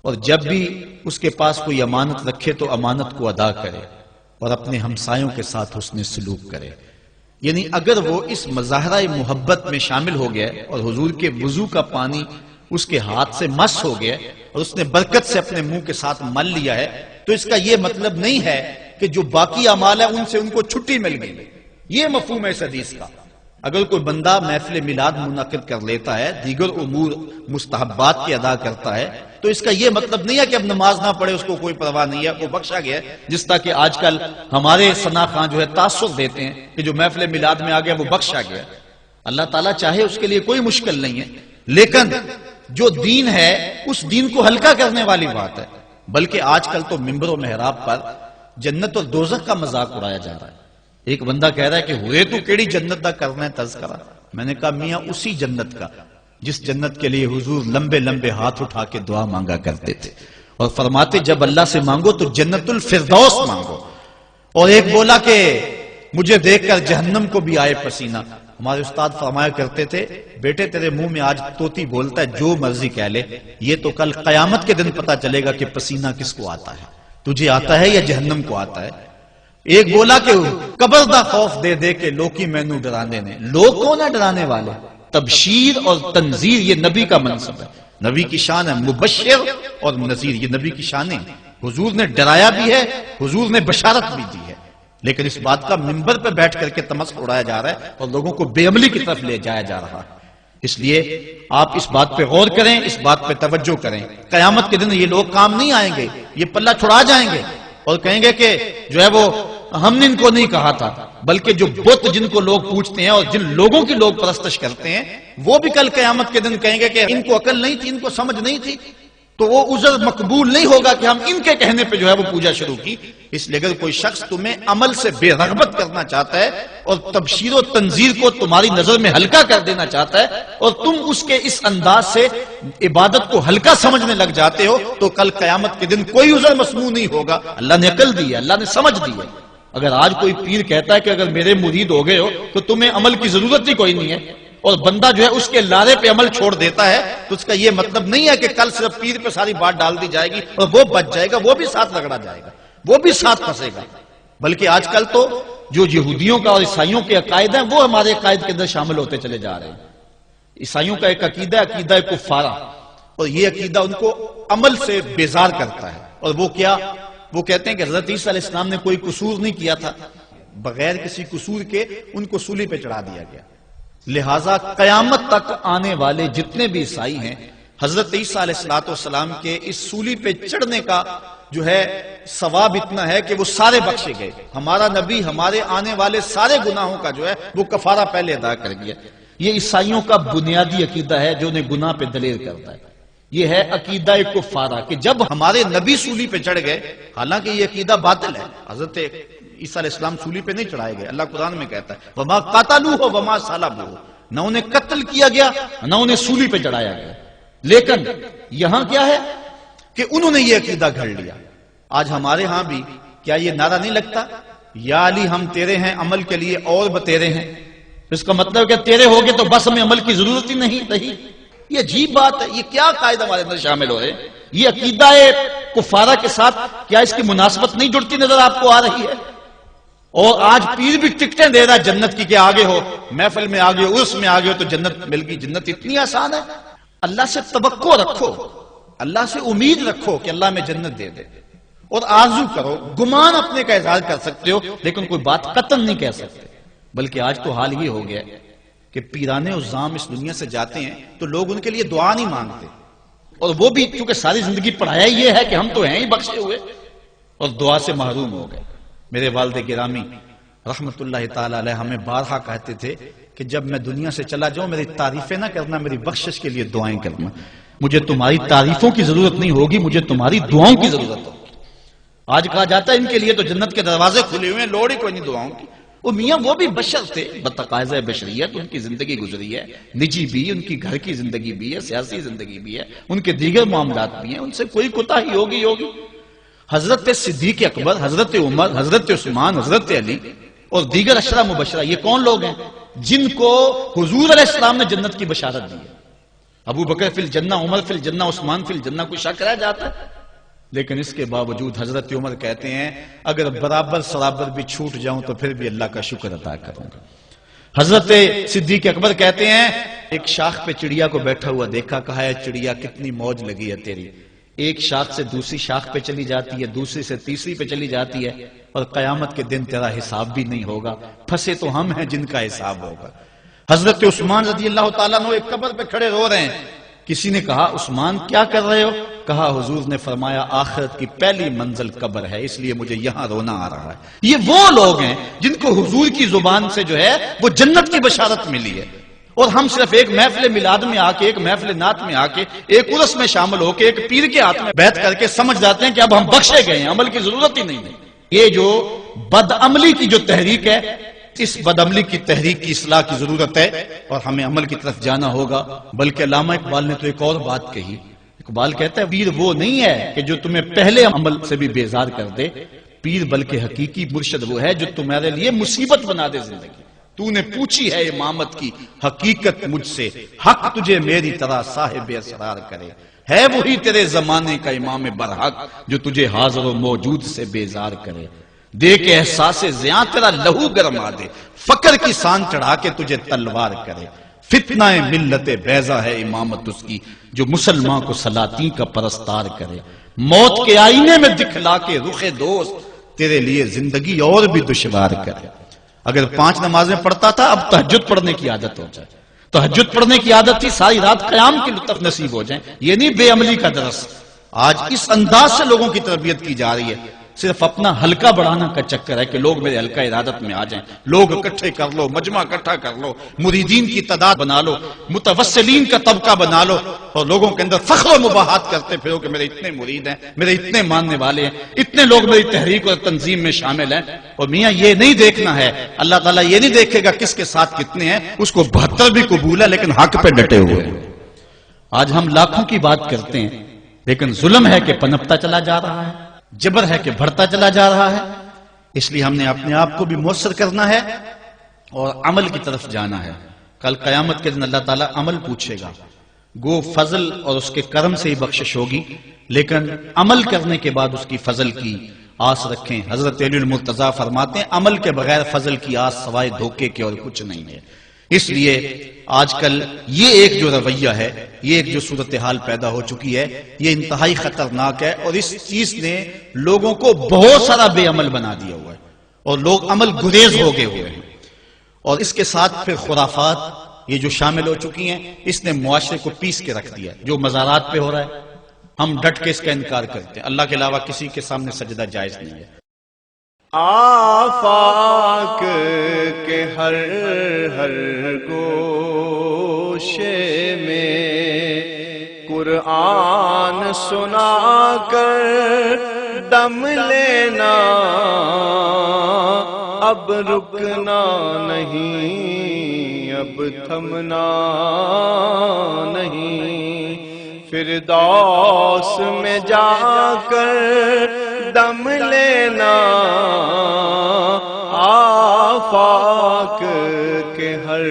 اور جب بھی اس کے پاس کوئی امانت رکھے تو امانت کو ادا کرے، اور اپنے ہمسایوں کے ساتھ حسن سلوک کرے۔ یعنی اگر وہ اس مظاہرہ محبت میں شامل ہو گیا اور حضور کے وضو کا پانی اس کے ہاتھ سے مس ہو گیا اور اس نے برکت سے اپنے منہ کے ساتھ مل لیا ہے، تو اس کا یہ مطلب نہیں ہے کہ جو باقی اعمال ہیں ان سے ان کو چھٹی مل گئی۔ یہ مفہوم ہے اس حدیث کا۔ اگر کوئی بندہ محفل میلاد منعقد کر لیتا ہے، دیگر امور مستحبات کی ادا کرتا ہے، تو اس کا یہ مطلب نہیں ہے کہ اب نماز نہ پڑھے، اس کو کوئی پرواہ نہیں ہے، وہ بخشا گیا ہے۔ جس طرح کہ آج کل ہمارے ثنا خاں جو ہے تاثر دیتے ہیں کہ جو محفل میلاد میں آ گیا وہ بخشا گیا۔ اللہ تعالیٰ چاہے اس کے لیے کوئی مشکل نہیں ہے، لیکن جو دین ہے اس دین کو ہلکا کرنے والی بات ہے۔ بلکہ آج کل تو ممبر و محراب پر جنت اور دوزخ کا مذاق اڑایا جا رہا ہے۔ ایک بندہ کہہ رہا ہے کہ ہوئے تو کیڑی جنت دا کرنا ہے تذکرہ۔ میں نے کہا میاں اسی جنت کا جس جنت کے لیے حضور لمبے لمبے ہاتھ اٹھا کے دعا مانگا کرتے تھے، اور فرماتے جب اللہ سے مانگو تو جنت الفردوس مانگو۔ اور ایک بولا کہ مجھے دیکھ کر جہنم کو بھی آئے پسینہ۔ ہمارے استاد فرمایا کرتے تھے، بیٹے تیرے منہ میں آج طوطی بولتا ہے جو مرضی کہہ لے، یہ تو کل قیامت کے دن پتا چلے گا کہ پسینہ کس کو آتا ہے، تجھے آتا ہے یا جہنم کو آتا ہے۔ ایک بولا کہ قبر دا خوف دے دے کے لوکی مینو ڈرانے نے۔ لوگ کون ہے ڈرانے والے؟ تبشیر اور تنذیر یہ نبی کا منصب ہے، نبی کی شان ہے۔ مبشر اور نذیر یہ نبی کی شانیں، حضور نے ڈرایا بھی ہے، حضور نے بشارت بھی دی ہے۔ لیکن اس بات کا منبر پہ بیٹھ کر کے تمسخر اڑایا جا رہا ہے اور لوگوں کو بے عملی کی طرف لے جایا جا رہا ہے۔ اس لیے آپ اس بات پہ غور کریں، اس بات پہ توجہ کریں۔ قیامت کے دن یہ لوگ کام نہیں آئیں گے، یہ پلہ چھڑا جائیں گے اور کہیں گے کہ جو ہے وہ ہم نے ان کو نہیں کہا تھا، بلکہ جو بت جن کو لوگ پوچھتے ہیں اور جن لوگوں کی لوگ پرستش کرتے ہیں وہ بھی کل قیامت کے دن کہیں گے کہ ان کو عقل نہیں تھی، ان کو سمجھ نہیں تھی، تو وہ عذر مقبول نہیں ہوگا کہ ہم ان کے کہنے پہ جو ہے وہ پوجا شروع کی۔ اس لیے اگر کوئی شخص تمہیں عمل سے بے رغبت کرنا چاہتا ہے اور تبشیر و تنذیر کو تمہاری نظر میں ہلکا کر دینا چاہتا ہے اور تم اس کے اس انداز سے عبادت کو ہلکا سمجھنے لگ جاتے ہو، تو کل قیامت کے دن کوئی عذر مسموع نہیں ہوگا۔ اللہ نے عقل دی ہے، اللہ نے سمجھ دی ہے۔ اگر آج کوئی پیر کہتا ہے کہ اگر میرے مرید ہو گئے ہو تو تمہیں عمل کی ضرورت ہی کوئی نہیں ہے، اور بندہ جو ہے اس کے لارے پہ عمل چھوڑ دیتا ہے، تو اس کا یہ مطلب نہیں ہے کہ کل صرف پیر پہ ساری بات ڈال دی جائے گی اور وہ بچ جائے گا، وہ بھی ساتھ رگڑا جائے گا، وہ بھی ساتھ پھنسے گا۔ بلکہ آج کل تو جو یہودیوں کا اور عیسائیوں کے عقائد ہیں وہ ہمارے عقائد کے اندر شامل ہوتے چلے جا رہے ہیں۔ عیسائیوں کا ایک عقیدہ ہے، عقیدہ کفارہ، اور یہ عقیدہ ان کو عمل سے بیزار کرتا ہے، اور وہ کیا وہ کہتے ہیں کہ حضرت عیسیٰ علیہ السلام نے کوئی قصور نہیں کیا تھا، بغیر کسی قصور کے ان کو سولی پہ چڑھا دیا گیا، لہٰذا قیامت تک آنے والے جتنے بھی عیسائی ہیں حضرت عیسیٰ علیہ السلام کے اس سولی پہ چڑھنے کا جو ہے ثواب اتنا ہے کہ وہ سارے بخشے گئے۔ ہمارا نبی ہمارے آنے والے سارے گناہوں کا جو ہے وہ کفارہ پہلے ادا کر گیا۔ یہ عیسائیوں کا بنیادی عقیدہ ہے جو انہیں گناہ پہ دلیر کرتا ہے۔ یہ ہے عقیدہ کفارہ کہ جب ہمارے نبی سولی پہ چڑھ گئے، حالانکہ یہ عقیدہ باطل ہے، حضرت عیسیٰ علیہ السلام سولی پہ نہیں چڑھائے گئے۔ اللہ قرآن میں کہتا ہے وَمَا قَتَلُوهُ وَمَا صَلَبُوهُ، نہ انہیں قتل کیا گیا نہ انہیں سولی پہ چڑھایا گیا، لیکن یہاں کیا ہے کہ انہوں نے یہ عقیدہ گھڑ لیا۔ آج ہمارے ہاں بھی کیا یہ نعرہ نہیں لگتا، یا علی ہم تیرے ہیں عمل کے لیے اور بتیرے ہیں؟ اس کا مطلب کہ تیرے ہوگے تو بس ہمیں عمل کی ضرورت ہی نہیں رہی۔ یہ عجیب بات ہے، یہ کیا قاعدہ ہمارے اندر شامل ہو رہے ہیں؟ یہ عقیدہ کفارہ کے ساتھ کیا اس کی مناسبت نہیں جڑتی نظر آپ کو آ رہی ہے؟ اور آج پیر بھی ٹکٹیں دے رہا ہے جنت کی کہ آگے ہو، محفل میں آگے ہو، عرس میں آگے ہو تو جنت مل گئی۔ جنت اتنی آسان ہے؟ اللہ سے توقع رکھو، اللہ سے امید رکھو کہ اللہ میں جنت دے دے، اور آرزو کرو، گمان اپنے کا اظہار کر سکتے ہو لیکن کوئی بات قطعاً نہیں کہہ سکتے۔ بلکہ آج تو حال یہ ہو گیا کہ پیرانے عظام اس دنیا سے جاتے ہیں تو لوگ ان کے لیے دعا نہیں مانگتے، اور وہ بھی چونکہ ساری زندگی پڑھایا یہ ہے کہ ہم تو ہیں ہی بخشے ہوئے، اور دعا سے محروم ہو گئے۔ میرے والد گرامی رحمت اللہ تعالی علیہ ہمیں بارہا کہتے تھے کہ جب میں دنیا سے چلا جاؤں میری تعریفیں نہ کرنا، میری بخشش کے لیے دعائیں کرنا۔ مجھے تمہاری تعریفوں کی ضرورت نہیں ہوگی، مجھے تمہاری دعاؤں کی ضرورت ہوگی۔ آج کہا جاتا ہے ان کے لیے تو جنت کے دروازے کھلے ہوئے ہیں، لوڑ ہی کوئی نہیں دعاؤں کی۔ وہ میاں وہ بھی بشر تھے، بتقاضۂ بشریت ان کی زندگی گزری ہے، نجی بھی، ان کی گھر کی زندگی بھی ہے، سیاسی زندگی بھی ہے، ان کے دیگر معاملات بھی ہیں، ان سے کوئی کوتاہی ہوگی۔ حضرت صدیق اکبر، حضرت عمر، حضرت عثمان، حضرت علی اور دیگر عشرہ مبشرہ، یہ کون لوگ ہیں جن کو حضور علیہ السلام نے جنت کی بشارت دی ہے؟ ابو بکر فی الجنہ، عمر فی الجنہ، عثمان فی الجنہ، کوئی شک رہ جاتا ہے؟ لیکن اس کے باوجود حضرت عمر کہتے ہیں اگر برابر سرابر بھی چھوٹ جاؤں تو پھر بھی اللہ کا شکر ادا کروں گا۔ حضرت صدیق اکبر کہتے ہیں ایک شاخ پہ چڑیا کو بیٹھا ہوا دیکھا، کہا ہے چڑیا کتنی موج لگی ہے تیری، ایک شاخ سے دوسری شاخ پہ چلی جاتی ہے، دوسری سے تیسری پہ چلی جاتی ہے، اور قیامت کے دن تیرا حساب بھی نہیں ہوگا، پھنسے تو ہم ہیں جن کا حساب ہوگا۔ حضرت عثمان رضی اللہ تعالیٰ عنہ ایک قبر پہ کھڑے رو رہے ہیں۔ کسی نے کہا عثمان کیا کر رہے ہو؟ کہا حضور نے فرمایا آخرت کی پہلی منزل قبر ہے، اس لیے مجھے یہاں رونا آ رہا ہے۔ یہ وہ لوگ ہیں جن کو حضور کی زبان سے جو ہے وہ جنت کی بشارت ملی ہے، اور ہم صرف ایک محفل میلاد میں آ کے، ایک محفل نعت میں آ کے، ایک عرس میں شامل ہو کے، ایک پیر کے ہاتھ میں بیعت کر کے سمجھ جاتے ہیں کہ اب ہم بخشے گئے ہیں، عمل کی ضرورت ہی نہیں ہے۔ یہ جو بدعملی کی جو تحریک ہے، اس بدعملی کی تحریک کی اصلاح کی ضرورت ہے اور ہمیں عمل کی طرف جانا ہوگا۔ بلکہ علامہ اقبال نے تو ایک اور بات کہی، اقبال کہتا ہے پیر وہ نہیں ہے کہ جو تمہیں پہلے عمل سے بھی بیزار کر دے، پیر بلکہ حقیقی مرشد وہ ہے جو تمہارے لیے مصیبت بنا دے زندگی۔ تو نے پوچھی ہے امامت کی حقیقت مجھ سے، حق تجھے میری طرح صاحب اسرار کرے، ہے وہی تیرے زمانے کا امام برحق جو تجھے حاضر و موجود سے بیزار کرے، دے کے احساس زیاں تیرا لہو گرما دے، فقر کی سان چڑھا کے تجھے تلوار کرے، فتنہ ملت بیضا ہے امامت اس کی جو مسلمان کو سلاطین کا پرستار کرے، موت کے آئینے میں دکھلا کے رخ دوست تیرے لیے زندگی اور بھی دشوار کرے۔ اگر 5 نمازیں پڑھتا تھا اب تہجد پڑھنے کی عادت ہو جائے، تہجد پڑھنے کی عادت تھی ساری رات قیام کی لطف نصیب ہو جائیں، یہ نہیں بے عملی کا درس۔ آج اس انداز سے لوگوں کی تربیت کی جا رہی ہے، صرف اپنا حلقہ بڑھانا کا چکر ہے کہ لوگ میرے حلقہ ارادت میں آ جائیں، لوگ اکٹھے کر لو، مجمع اکٹھا کر لو، مریدین کی تعداد بنا لو، متوسلین کا طبقہ بنا لو، اور لوگوں کے اندر فخر و مباحات کرتے پھرو کہ میرے اتنے مرید ہیں، میرے اتنے ماننے والے ہیں، اتنے لوگ میری تحریک اور تنظیم میں شامل ہیں۔ اور میاں یہ نہیں دیکھنا ہے، اللہ تعالیٰ یہ نہیں دیکھے گا کس کے ساتھ کتنے ہیں، اس کو 72 بھی قبول ہے لیکن حق پہ ڈٹے ہوئے ہیں۔ آج ہم لاکھوں کی بات کرتے ہیں لیکن ظلم ہے کہ پنپتا چلا جا رہا ہے، جبر ہے کہ بڑھتا چلا جا رہا ہے۔ اس لیے ہم نے اپنے آپ کو بھی مؤثر کرنا ہے اور عمل کی طرف جانا ہے۔ کل قیامت کے دن اللہ تعالیٰ عمل پوچھے گا، گو فضل اور اس کے کرم سے ہی بخشش ہوگی، لیکن عمل کرنے کے بعد اس کی فضل کی آس رکھیں۔ حضرت علی المرتضیٰ فرماتے ہیں عمل کے بغیر فضل کی آس سوائے دھوکے کے اور کچھ نہیں ہے۔ اس لیے آج کل یہ ایک جو رویہ ہے، یہ ایک جو صورتحال پیدا ہو چکی ہے، یہ انتہائی خطرناک ہے، اور اس چیز نے لوگوں کو بہت سارا بے عمل بنا دیا ہوا ہے، اور لوگ عمل گریز ہو گئے ہوئے ہیں، اور اس کے ساتھ پھر خرافات یہ جو شامل ہو چکی ہیں، اس نے معاشرے کو پیس کے رکھ دیا۔ جو مزارات پہ ہو رہا ہے، ہم ڈٹ کے اس کا انکار کرتے ہیں، اللہ کے علاوہ کسی کے سامنے سجدہ جائز نہیں ہے۔ آفاق کے ہر ہر گوشے میں قرآن سنا کر دم لینا، اب رکنا نہیں، اب تھمنا نہیں، فردوس میں جا کر دم لینا، آفاق کے ہر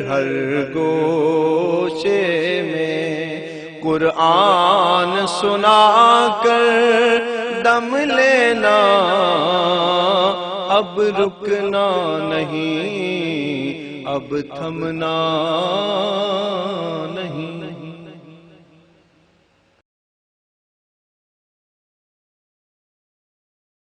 ہر گوشے میں قرآن سنا کر دم لینا، اب رکنا نہیں، اب تھمنا نہیں۔